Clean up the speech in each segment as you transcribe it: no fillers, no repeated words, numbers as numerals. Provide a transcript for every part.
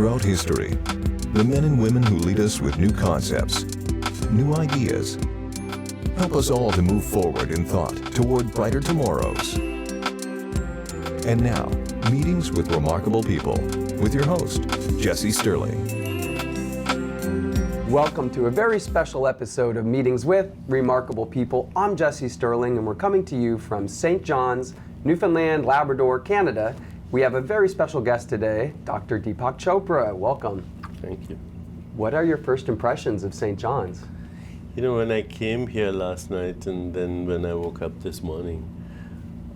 Throughout history, the men and women who lead us with new concepts, new ideas, help us all to move forward in thought toward brighter tomorrows. And now, Meetings with Remarkable People with your host, Jesse Stirling. Welcome to a very special episode of Meetings with Remarkable People. I'm Jesse Stirling, and we're coming to you from St. John's, Newfoundland, Labrador, Canada. We have a very special guest today, Dr. Deepak Chopra. Welcome. Thank you. What are your first impressions of St. John's? You know, when I came here last night and then when I woke up this morning,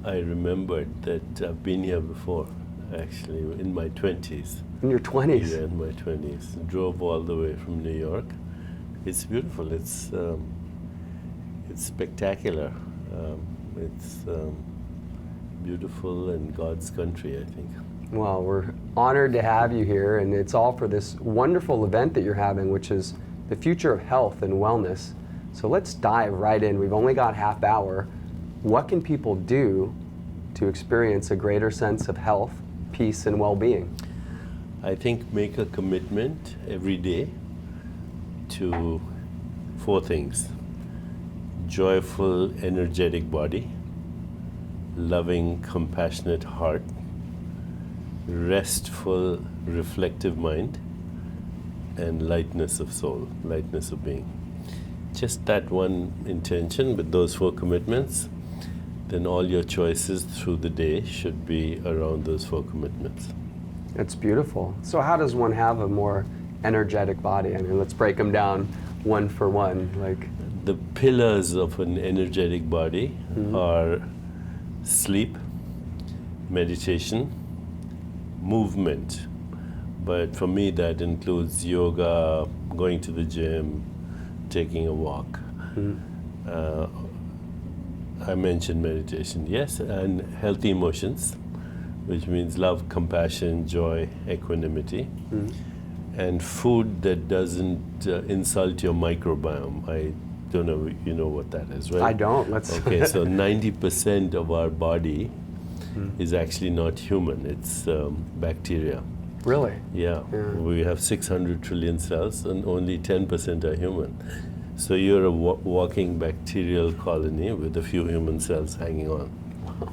I remembered that I've been here before, actually, in my 20s. In your 20s? Yeah, in my 20s. Drove all the way from New York. It's beautiful. It's spectacular. It's beautiful and God's country, I think. Well, we're honored to have you here, and it's all for this wonderful event that you're having, which is the future of health and wellness. So let's dive right in. We've only got half hour. What can people do to experience a greater sense of health, peace, and well-being? I think make a commitment every day to 4 things. Joyful, energetic body, loving, compassionate heart, restful, reflective mind, and lightness of soul, lightness of being. Just that one intention with those 4 commitments, then all your choices through the day should be around those 4 commitments. It's beautiful. So how does one have a more energetic body? I mean, let's break them down one for one. The pillars of an energetic body are sleep, meditation, movement. But for me, that includes yoga, going to the gym, taking a walk. I mentioned meditation, yes, and healthy emotions, which means love, compassion, joy, equanimity, and food that doesn't insult your microbiome. I don't know, you know what that is, right? I don't. Okay, so 90% of our body is actually not human. It's bacteria. Really? Yeah. We have 600 trillion cells and only 10% are human. So you're a walking bacterial colony with a few human cells hanging on. Wow.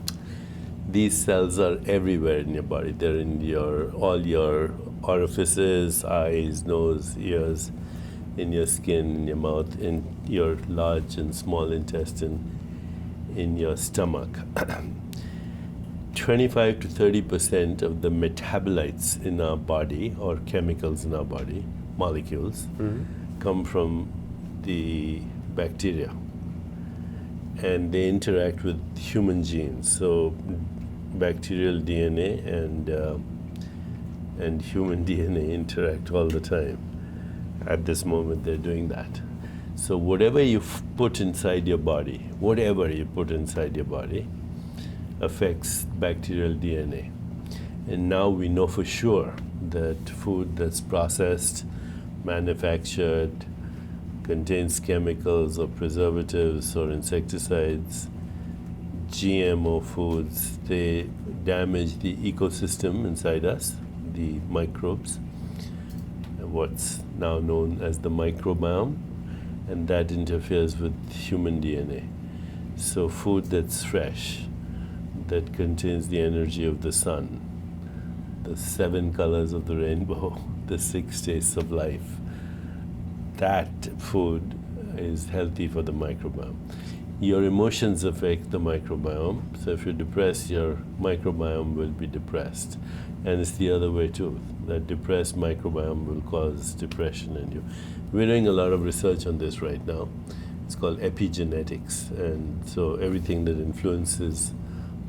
These cells are everywhere in your body. They're in all your orifices, eyes, nose, ears, in your skin, in your mouth, in your large and small intestine, in your stomach. 25 to 30% of the metabolites in our body, or chemicals in our body, molecules, come from the bacteria. And they interact with human genes. So bacterial DNA and human DNA interact all the time. At this moment, they're doing that. So whatever you put inside your body, affects bacterial DNA. And now we know for sure that food that's processed, manufactured, contains chemicals or preservatives or insecticides, GMO foods, they damage the ecosystem inside us, the microbes, what's now known as the microbiome, and that interferes with human DNA. So food that's fresh, that contains the energy of the sun, the 7 colors of the rainbow, the 6 tastes of life, that food is healthy for the microbiome. Your emotions affect the microbiome, so if you're depressed, your microbiome will be depressed. And it's the other way too, that depressed microbiome will cause depression in you. We're doing a lot of research on this right now. It's called epigenetics, and so everything that influences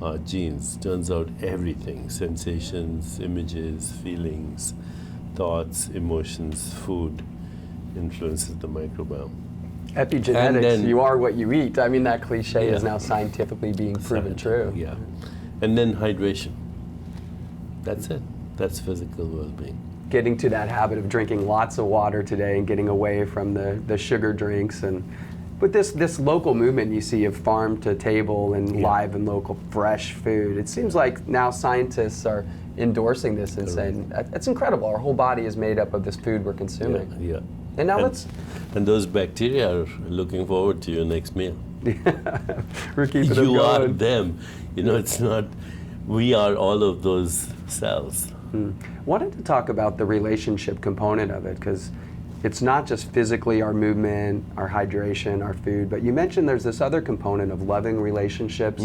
our genes, turns out everything, sensations, images, feelings, thoughts, emotions, food, influences the microbiome. Epigenetics, you are what you eat. I mean, that cliche is now scientifically being proven true. Yeah. And then hydration. That's it. That's physical well-being. Getting to that habit of drinking lots of water today and getting away from the sugar drinks. But this local movement you see of farm to table and live and local fresh food, it seems like now scientists are endorsing this and saying, that's incredible. Our whole body is made up of this food we're consuming. Yeah. And now let's... And those bacteria are looking forward to your next meal. We're keeping them You are going. them. You know, it's not, we are all of those cells. Wanted to talk about the relationship component of it, because it's not just physically our movement, our hydration, our food, but you mentioned there's this other component of loving relationships,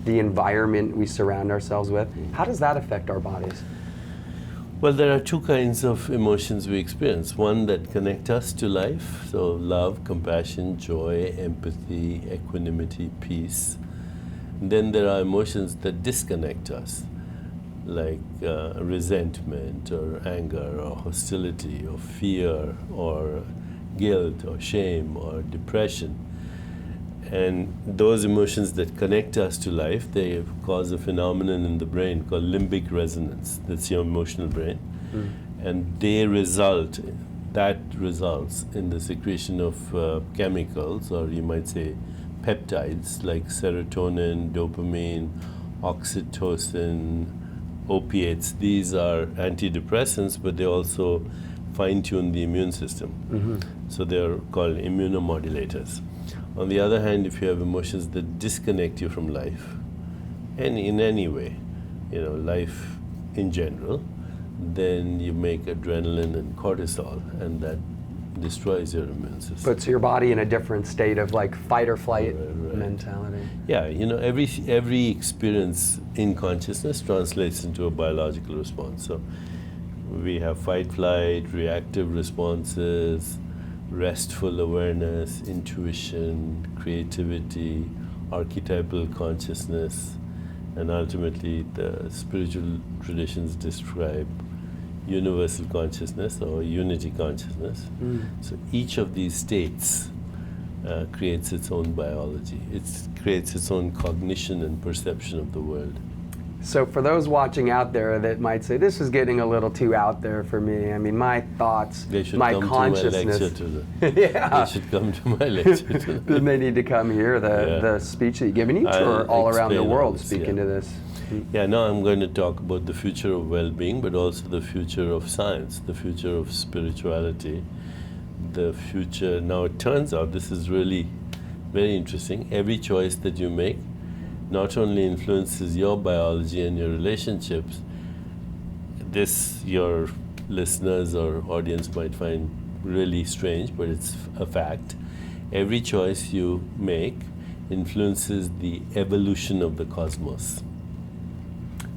the environment we surround ourselves with. How does that affect our bodies? Well, there are two kinds of emotions we experience. One that connect us to life, so love, compassion, joy, empathy, equanimity, peace. And then there are emotions that disconnect us, like resentment or anger or hostility or fear or guilt or shame or depression. And those emotions that connect us to life, they cause a phenomenon in the brain called limbic resonance. That's your emotional brain. And that results in the secretion of chemicals, or you might say peptides, like serotonin, dopamine, oxytocin, opiates. These are antidepressants, but they also fine-tune the immune system. So they're called immunomodulators. On the other hand, if you have emotions that disconnect you from life, and in any way, you know, life in general, then you make adrenaline and cortisol, and that destroys your immune system. Puts your body in a different state of like fight or flight Right. mentality. Yeah, you know, every experience in consciousness translates into a biological response. So we have fight, flight, reactive responses, restful awareness, intuition, creativity, archetypal consciousness, and ultimately the spiritual traditions describe universal consciousness or unity consciousness. So each of these states creates its own biology. It creates its own cognition and perception of the world. So for those watching out there that might say, this is getting a little too out there for me, I mean, my thoughts, They should my come consciousness. to my lecture Yeah. They should come to my lecture to Then they need to come hear the speech that you give. And you tour all around the explain world all this, speaking to this. Yeah, now I'm going to talk about the future of well-being, but also the future of science, the future of spirituality, the future. Now it turns out, this is really very interesting, every choice that you make not only influences your biology and your relationships. This your listeners or audience might find really strange, but it's a fact. Every choice you make influences the evolution of the cosmos.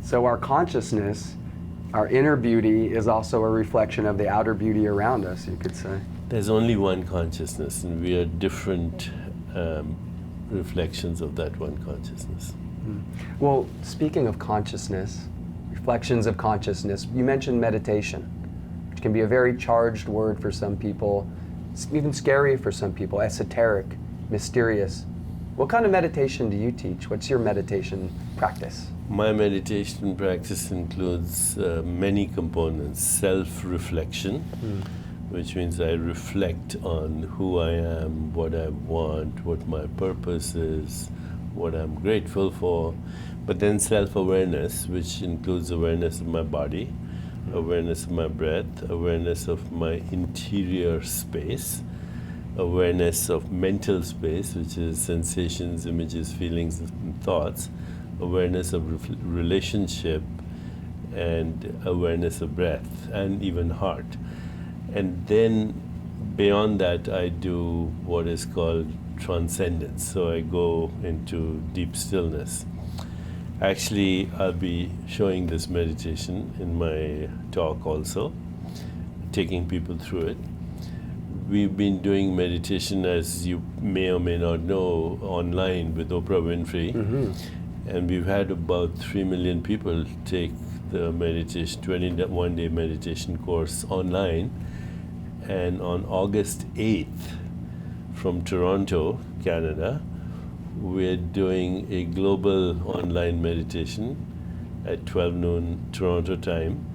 So our consciousness, our inner beauty, is also a reflection of the outer beauty around us, you could say. There's only one consciousness, and we are different reflections of that one consciousness. Well, speaking of consciousness, reflections of consciousness, you mentioned meditation, which can be a very charged word for some people, even scary for some people, esoteric, mysterious. What kind of meditation do you teach? What's your meditation practice? My meditation practice includes many components. Self-reflection, which means I reflect on who I am, what I want, what my purpose is, what I'm grateful for. But then self-awareness, which includes awareness of my body, awareness of my breath, awareness of my interior space, awareness of mental space, which is sensations, images, feelings, and thoughts, awareness of relationship, and awareness of breath, and even heart. And then beyond that, I do what is called transcendence. So I go into deep stillness. Actually, I'll be showing this meditation in my talk also, taking people through it. We've been doing meditation, as you may or may not know, online with Oprah Winfrey. And we've had about 3 million people take the meditation, 21-day meditation course online. And on August 8th, from Toronto, Canada, we're doing a global online meditation at 12 noon Toronto time.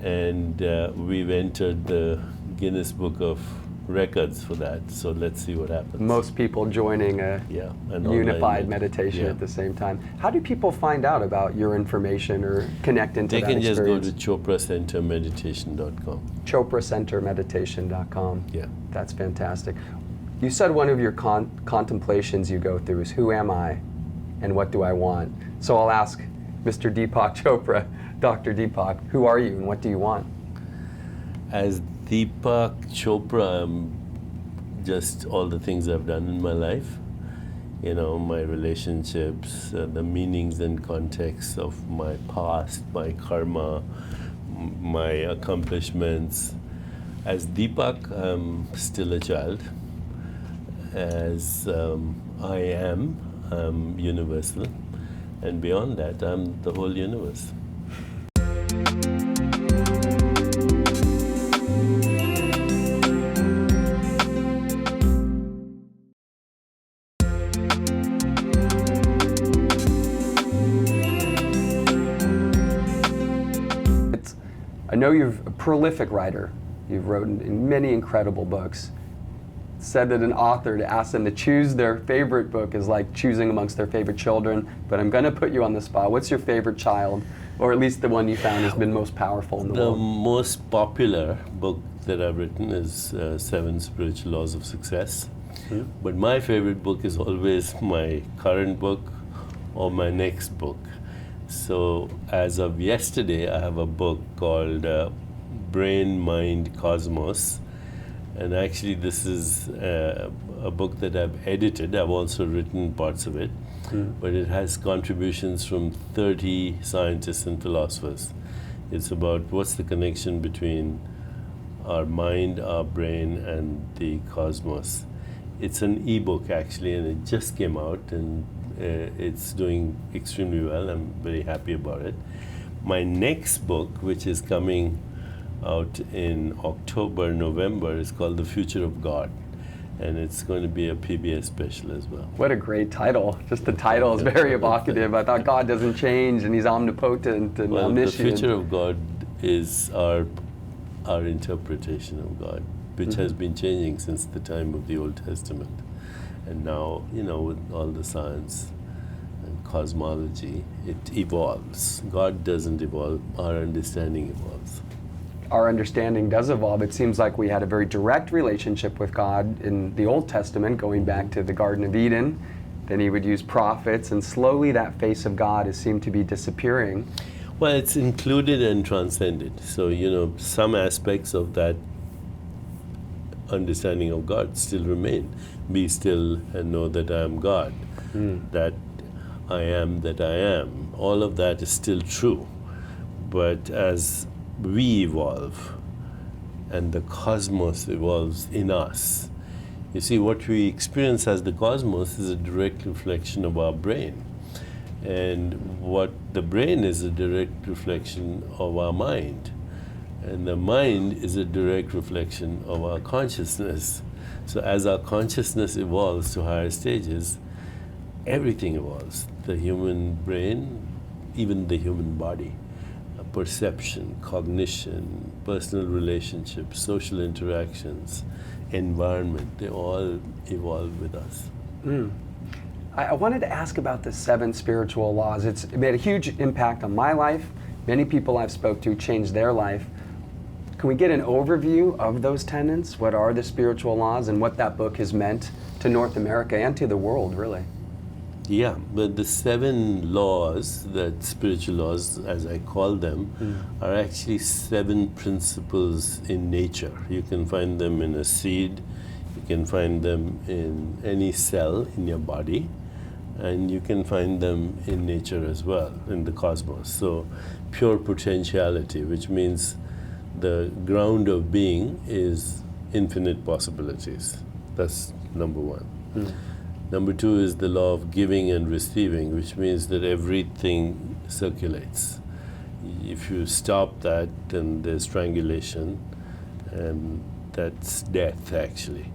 And we've entered the Guinness Book of records for that. So let's see what happens. Most people joining a an unified online meditation at the same time. How do people find out about your information or connect into They that can just go experience? to chopracentermeditation.com. chopracentermeditation.com. Yeah. That's fantastic. You said one of your contemplations you go through is, who am I and what do I want? So I'll ask Mr. Deepak Chopra, Dr. Deepak, who are you and what do you want? As Deepak Chopra, I'm just all the things I've done in my life. You know, my relationships, the meanings and contexts of my past, my karma, my accomplishments. As Deepak, I'm still a child. As I am, I'm universal. And beyond that, I'm the whole universe. I know you're a prolific writer. You've written in many incredible books. Said that an author, to ask them to choose their favorite book is like choosing amongst their favorite children, but I'm going to put you on the spot. What's your favorite child, or at least the one you found has been most powerful in the world? The most popular book that I've written is 7 Spiritual Laws of Success. Mm-hmm. But my favorite book is always my current book or my next book. So as of yesterday, I have a book called Brain, Mind, Cosmos. And actually this is a book that I've edited. I've also written parts of it. But it has contributions from 30 scientists and philosophers. It's about what's the connection between our mind, our brain, and the cosmos. It's an ebook actually, and it just came out, and it's doing extremely well. I'm very happy about it. My next book, which is coming out in October, November, is called The Future of God. And it's going to be a PBS special as well. What a great title. Just the title is very evocative. I thought God doesn't change and he's omnipotent and omniscient. The future of God is our interpretation of God, which has been changing since the time of the Old Testament. And now, you know, with all the science and cosmology, it evolves. God doesn't evolve, our understanding evolves. Our understanding does evolve. It seems like we had a very direct relationship with God in the Old Testament, going back to the Garden of Eden. Then he would use prophets, and slowly that face of God has seemed to be disappearing. Well, it's included and transcended. So, you know, some aspects of that understanding of God still remain. Be still and know that I am God. That I am that I am. All of that is still true. But as we evolve and the cosmos evolves in us, you see, what we experience as the cosmos is a direct reflection of our brain. And what the brain is a direct reflection of our mind. And the mind is a direct reflection of our consciousness. So as our consciousness evolves to higher stages, everything evolves. The human brain, even the human body. Perception, cognition, personal relationships, social interactions, environment, they all evolve with us. I wanted to ask about the 7 spiritual laws. It's made a huge impact on my life. Many people I've spoke to changed their life. Can we get an overview of those tenets? What are the spiritual laws and what that book has meant to North America and to the world, really? Yeah, but the 7 laws, that spiritual laws, as I call them, are actually 7 principles in nature. You can find them in a seed, you can find them in any cell in your body, and you can find them in nature as well, in the cosmos. So, pure potentiality, which means the ground of being is infinite possibilities. That's number 1. Number 2 is the law of giving and receiving, which means that everything circulates. If you stop that, then there's strangulation, and that's death, actually.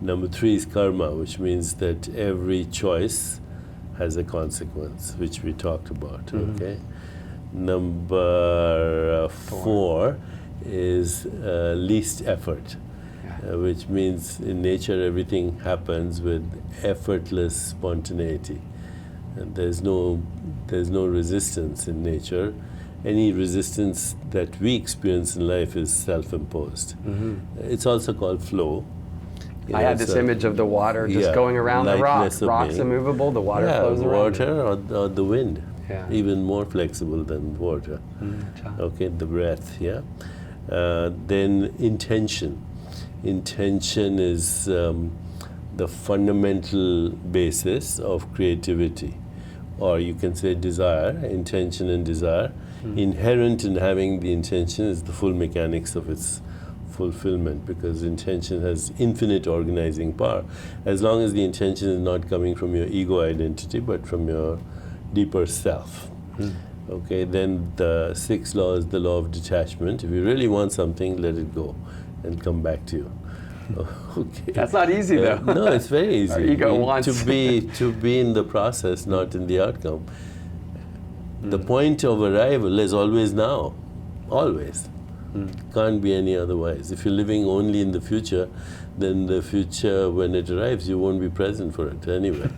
Number 3 is karma, which means that every choice has a consequence, which we talked about, okay? Number 4 is least effort. which means in nature everything happens with effortless spontaneity. And there's no resistance in nature. Any resistance that we experience in life is self-imposed. It's also called flow. I had this image of the water just going around the rock. Rock's immovable, the water flows around. Water or the wind, even more flexible than water. Okay, the breath, then intention. Intention is the fundamental basis of creativity. Or you can say desire, intention and desire. Inherent in having the intention is the full mechanics of its fulfillment, because intention has infinite organizing power. As long as the intention is not coming from your ego identity, but from your deeper self. Okay, then the sixth law is the law of detachment. If you really want something, let it go and come back to you. Okay. That's not easy though. No, it's very easy. Our ego wants to be in the process, not in the outcome. The point of arrival is always now, always. Can't be any otherwise. If you're living only in the future, then the future, when it arrives, you won't be present for it anyway.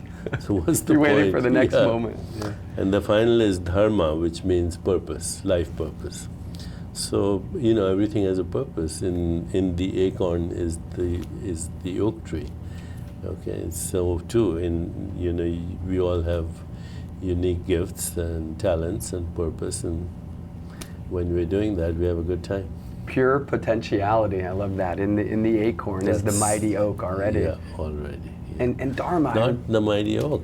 So what's the You're point? waiting for the next moment. And the final is dharma, which means purpose, life purpose. So everything has a purpose. In the acorn is the oak tree. Okay, so too we all have unique gifts and talents and purpose, and when we're doing that, we have a good time. Pure potentiality. I love that. In the acorn is the mighty oak already. Yeah, already. Yeah. And dharma. Not the mighty oak.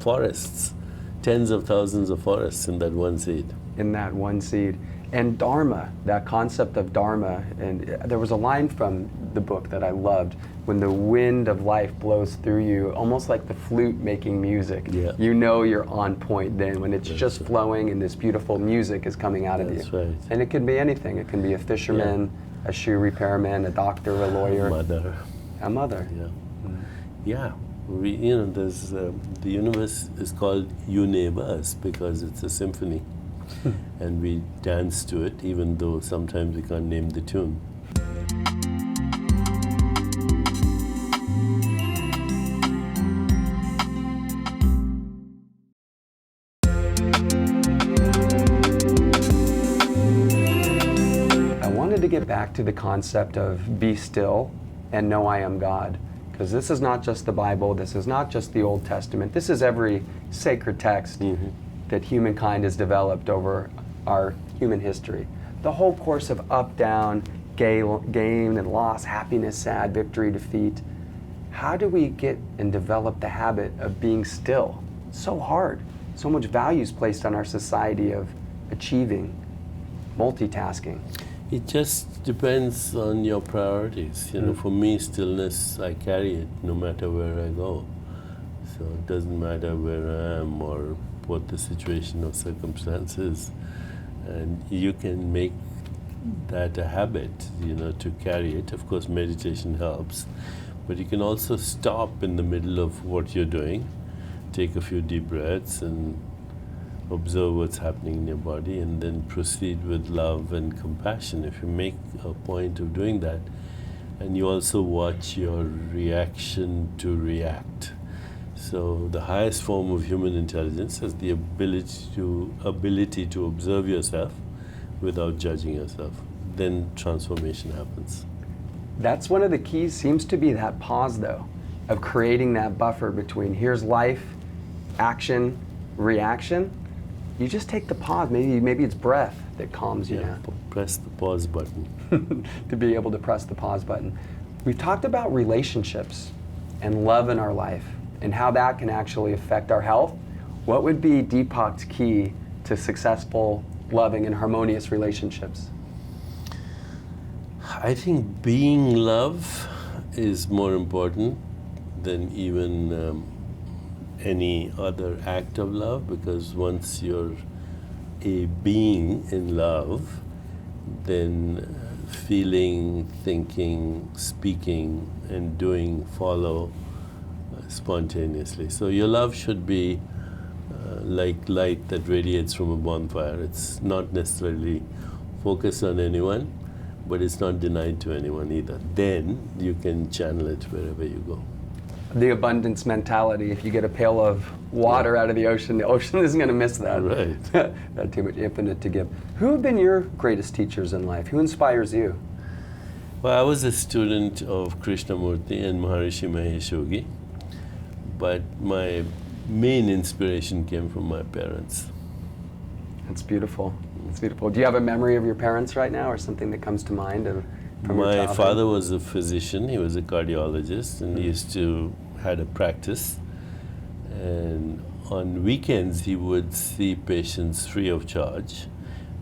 Forests, tens of thousands of forests in that one seed. In that one seed. And dharma, that concept of dharma, and there was a line from the book that I loved, when the wind of life blows through you, almost like the flute making music. Yeah. You know you're on point then, when it's just flowing and this beautiful music is coming out of you. That's right. And it can be anything. It can be a fisherman, a shoe repairman, a doctor, a lawyer. A mother. Yeah. There's the universe is called universe because it's a symphony. And we dance to it, even though sometimes we can't name the tune. I wanted to get back to the concept of be still and know I am God. Because this is not just the Bible, this is not just the Old Testament, this is every sacred text that humankind has developed over our human history. The whole course of up, down, gain and loss, happiness, sad, victory, defeat. How do we get and develop the habit of being still? So hard. So much value is placed on our society of achieving, multitasking. It just depends on your priorities. For me, stillness, I carry it no matter where I go. So it doesn't matter where I am or what the situation or circumstances, and you can make that a habit, to carry it. Of course, meditation helps, but you can also stop in the middle of what you're doing, take a few deep breaths and observe what's happening in your body, and then proceed with love and compassion. If you make a point of doing that, and you also watch your reaction to react. So the highest form of human intelligence is the ability to observe yourself without judging yourself. Then transformation happens. That's one of the keys, seems to be that pause though, of creating that buffer between here's life, action, reaction. You just take the pause, maybe it's breath that calms you down. Press the pause button. To be able to press the pause button. We've talked about relationships and love in our life, and how that can actually affect our health. What would be Deepak's key to successful, loving, and harmonious relationships? I think being love is more important than even any other act of love, because once you're a being in love, then feeling, thinking, speaking, and doing follow spontaneously. So your love should be like light that radiates from a bonfire. It's not necessarily focused on anyone, but it's not denied to anyone either. Then you can channel it wherever you go. The abundance mentality, if you get a pail of water out of the ocean isn't going to miss that. Right. Not too much, infinite to give. Who have been your greatest teachers in life? Who inspires you? Well, I was a student of Krishnamurti and Maharishi Mahesh Yogi, but my main inspiration came from my parents. That's beautiful. It's beautiful. Do you have a memory of your parents right now, or something that comes to mind from your My childhood? father was a physician. He was a cardiologist, and he used to had a practice. And on weekends, he would see patients free of charge.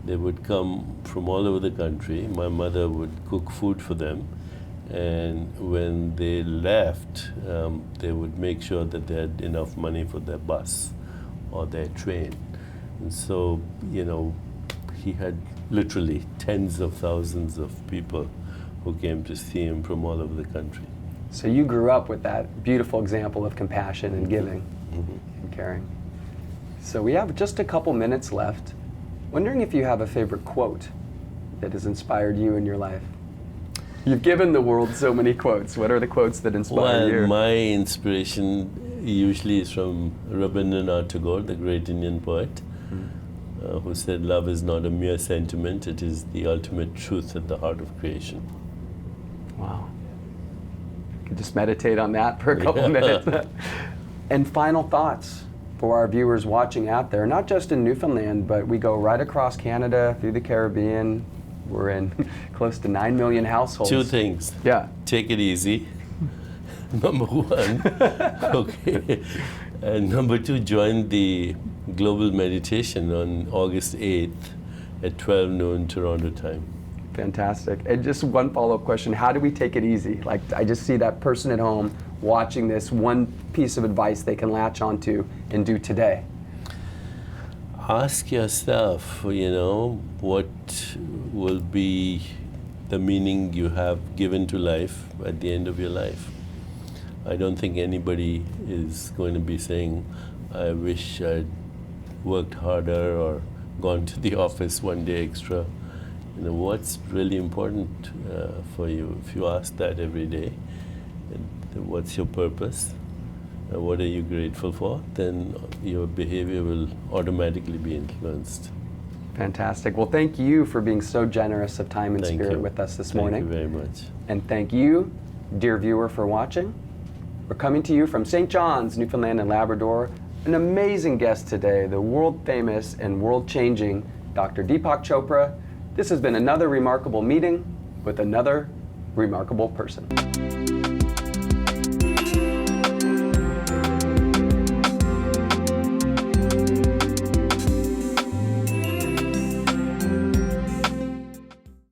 They would come from all over the country. My mother would cook food for them, and when they left, they would make sure that they had enough money for their bus or their train. And so, he had literally tens of thousands of people who came to see him from all over the country. So you grew up with that beautiful example of compassion and giving and caring. So we have just a couple minutes left. Wondering if you have a favorite quote that has inspired you in your life. You've given the world so many quotes. What are the quotes that inspire you? Well, my inspiration usually is from Rabindranath Tagore, the great Indian poet, who said, "Love is not a mere sentiment, it is the ultimate truth at the heart of creation." Wow. You could just meditate on that for a couple minutes. And final thoughts for our viewers watching out there, not just in Newfoundland, but we go right across Canada, through the Caribbean. We're in close to 9 million households. Two things. Yeah. Take it easy. Number one. Okay. And number two, join the global meditation on August 8th at 12 noon Toronto time. Fantastic. And just one follow-up question. How do we take it easy? Like, I just see that person at home watching this, one piece of advice they can latch onto and do today. Ask yourself, what will be the meaning you have given to life at the end of your life. I don't think anybody is going to be saying, I wish I'd worked harder or gone to the office one day extra. What's really important for you? If you ask that every day, what's your purpose? What are you grateful for? Then your behavior will automatically be influenced. Fantastic. Well, thank you for being so generous of time and Thank spirit you. with us this morning. Thank you very much. And thank you, dear viewer, for watching. We're coming to you from St. John's, Newfoundland and Labrador. An amazing guest today, the world-famous and world-changing Dr. Deepak Chopra. This has been another remarkable meeting with another remarkable person.